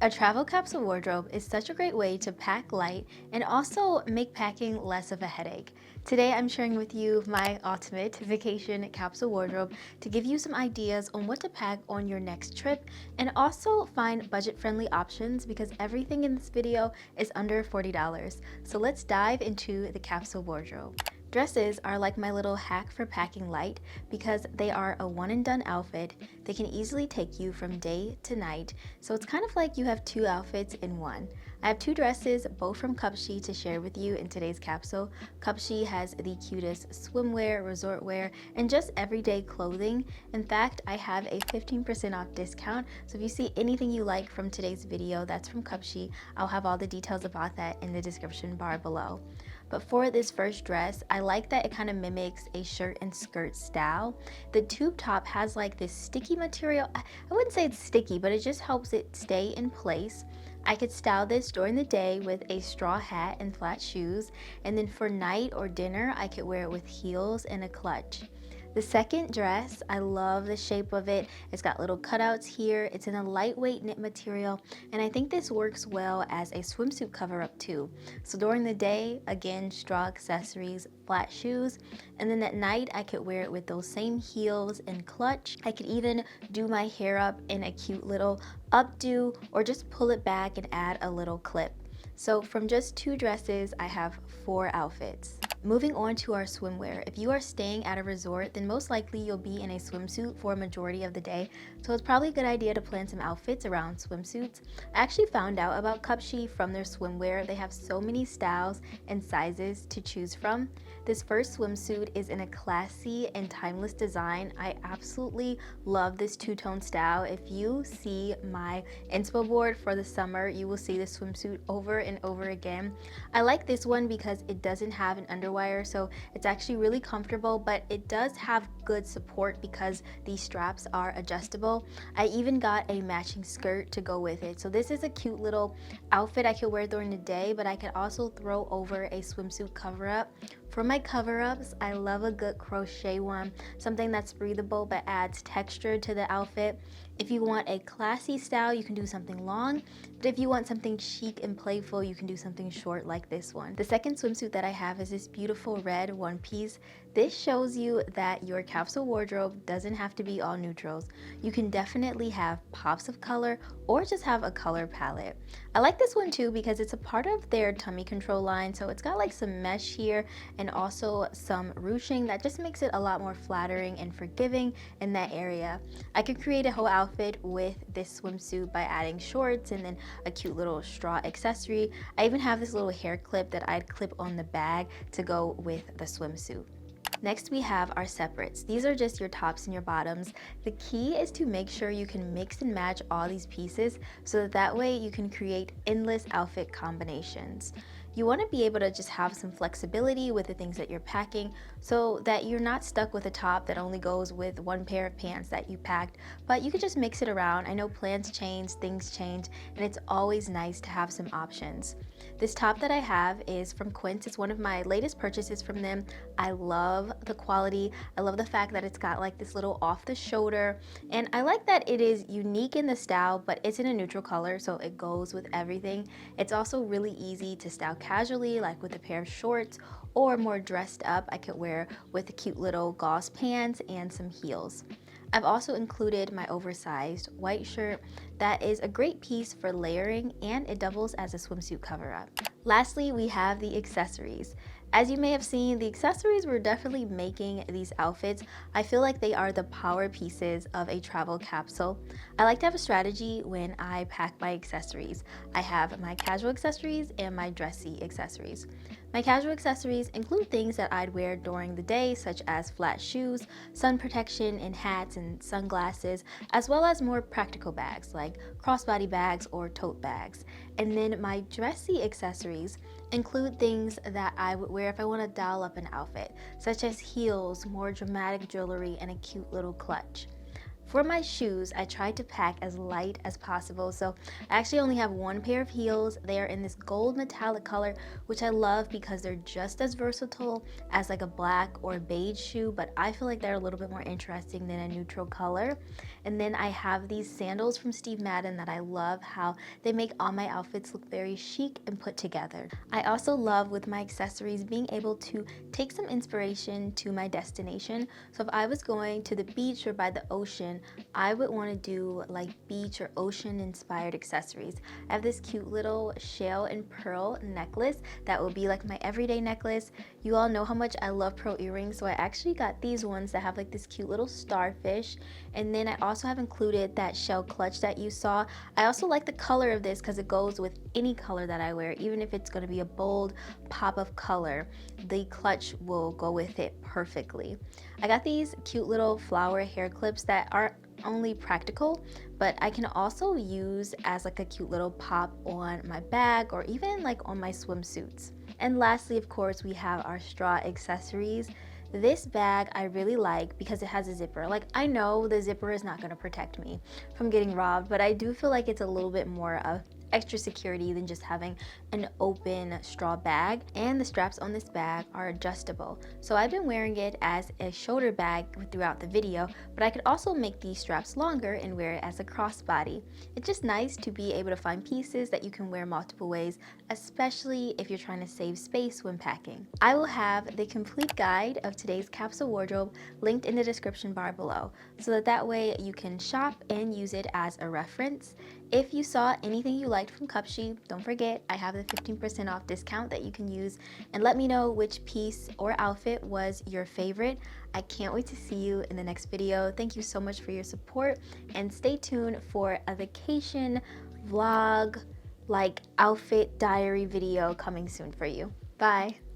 A travel capsule wardrobe is such a great way to pack light and also make packing less of a headache. Today I'm sharing with you my ultimate vacation capsule wardrobe to give you some ideas on what to pack on your next trip and also find budget-friendly options because everything in this video is under $40. So let's dive into the capsule wardrobe. Dresses are like my little hack for packing light because they are a one and done outfit. They can easily take you from day to night, so it's kind of like you have two outfits in one. I have two dresses, both from Capsule, to share with you in today's capsule. Capsule has the cutest swimwear, resort wear, and just everyday clothing. In fact, I have a 15% off discount, so if you see anything you like from today's video that's from Capsule, I'll have all the details about that in the description bar below. But for this first dress, I like that it kind of mimics a shirt and skirt style. The tube top has like this sticky material. I wouldn't say it's sticky, but it just helps it stay in place. I could style this during the day with a straw hat and flat shoes, and then for night or dinner, I could wear it with heels and a clutch. The second dress, I love the shape of it. It's got little cutouts here. It's in a lightweight knit material, and I think this works well as a swimsuit cover up too. So during the day, again, straw accessories, flat shoes, and then at night I could wear it with those same heels and clutch. I could even do my hair up in a cute little updo or just pull it back and add a little clip. So from just two dresses, I have four outfits. Moving on to our swimwear. If you are staying at a resort, then most likely you'll be in a swimsuit for a majority of the day, so it's probably a good idea to plan some outfits around swimsuits. I actually found out about Capsule from their swimwear. They have so many styles and sizes to choose from. This first swimsuit is in a classy and timeless design. I absolutely love this two-tone style. If you see my inspo board for the summer, you will see this swimsuit over and over again. I like this one because it doesn't have an underwire, so it's actually really comfortable, but it does have good support because these straps are adjustable. I even got a matching skirt to go with it. So this is a cute little outfit I could wear during the day, but I could also throw over a swimsuit cover up. For my cover-ups, I love a good crochet one, something that's breathable but adds texture to the outfit. If you want a classy style, you can do something long, but if you want something chic and playful, you can do something short like this one. The second swimsuit that I have is this beautiful red one piece. This shows you that your capsule wardrobe doesn't have to be all neutrals. You can definitely have pops of color or just have a color palette. I like this one too because it's a part of their tummy control line, so it's got like some mesh here and also some ruching that just makes it a lot more flattering and forgiving in that area. I could create a whole outfit with this swimsuit by adding shorts and then a cute little straw accessory. I even have this little hair clip that I'd clip on the bag to go with the swimsuit. Next, we have our separates. These are just your tops and your bottoms. The key is to make sure you can mix and match all these pieces so that way you can create endless outfit combinations. You want to be able to just have some flexibility with the things that you're packing so that you're not stuck with a top that only goes with one pair of pants that you packed, but you can just mix it around. I know plans change, things change, and it's always nice to have some options. This top that I have is from Quince. It's one of my latest purchases from them. I love the quality. I love the fact that it's got like this little off the shoulder, and I like that it is unique in the style, but it's in a neutral color, so it goes with everything. It's also really easy to style casually, like with a pair of shorts, or more dressed up, I could wear with a cute little gauze pants and some heels. I've also included my oversized white shirt that is a great piece for layering, and it doubles as a swimsuit cover up. Lastly, we have the accessories. As you may have seen, the accessories were definitely making these outfits. I feel like they are the power pieces of a travel capsule. I like to have a strategy when I pack my accessories. I have my casual accessories and my dressy accessories. My casual accessories include things that I'd wear during the day, such as flat shoes, sun protection, and hats and sunglasses, as well as more practical bags like crossbody bags or tote bags. And then my dressy accessories include things that I would wear if I want to dial up an outfit, such as heels, more dramatic jewelry, and a cute little clutch. For my shoes, I tried to pack as light as possible, so I actually only have one pair of heels. They are in this gold metallic color, which I love because they're just as versatile as like a black or beige shoe, but I feel like they're a little bit more interesting than a neutral color. And then I have these sandals from Steve Madden that I love how they make all my outfits look very chic and put together. I also love with my accessories being able to take some inspiration to my destination. So if I was going to the beach or by the ocean, I would want to do like beach or ocean inspired accessories. I have this cute little shell and pearl necklace that will be like my everyday necklace. You all know how much I love pearl earrings, so I actually got these ones that have like this cute little starfish. And then I also have included that shell clutch that you saw. I also like the color of this because it goes with any color that I wear, even if it's going to be a bold pop of color, the clutch will go with it perfectly. I got these cute little flower hair clips that are only practical, but I can also use as like a cute little pop on my bag or even like on my swimsuits. And lastly, of course, we have our straw accessories. This bag I really like because it has a zipper. Like, I know the zipper is not going to protect me from getting robbed, but I do feel like it's a little bit more of extra security than just having an open straw bag. And the straps on this bag are adjustable, so I've been wearing it as a shoulder bag throughout the video, but I could also make these straps longer and wear it as a crossbody. It's just nice to be able to find pieces that you can wear multiple ways, especially if you're trying to save space when packing. I will have the complete guide of today's capsule wardrobe linked in the description bar below, so that way you can shop and use it as a reference. If you saw anything you liked from Cupshe, don't forget I have the 15% off discount that you can use, and let me know which piece or outfit was your favorite. I can't wait to see you in the next video. Thank you so much for your support, and stay tuned for a vacation vlog like outfit diary video coming soon for you. Bye.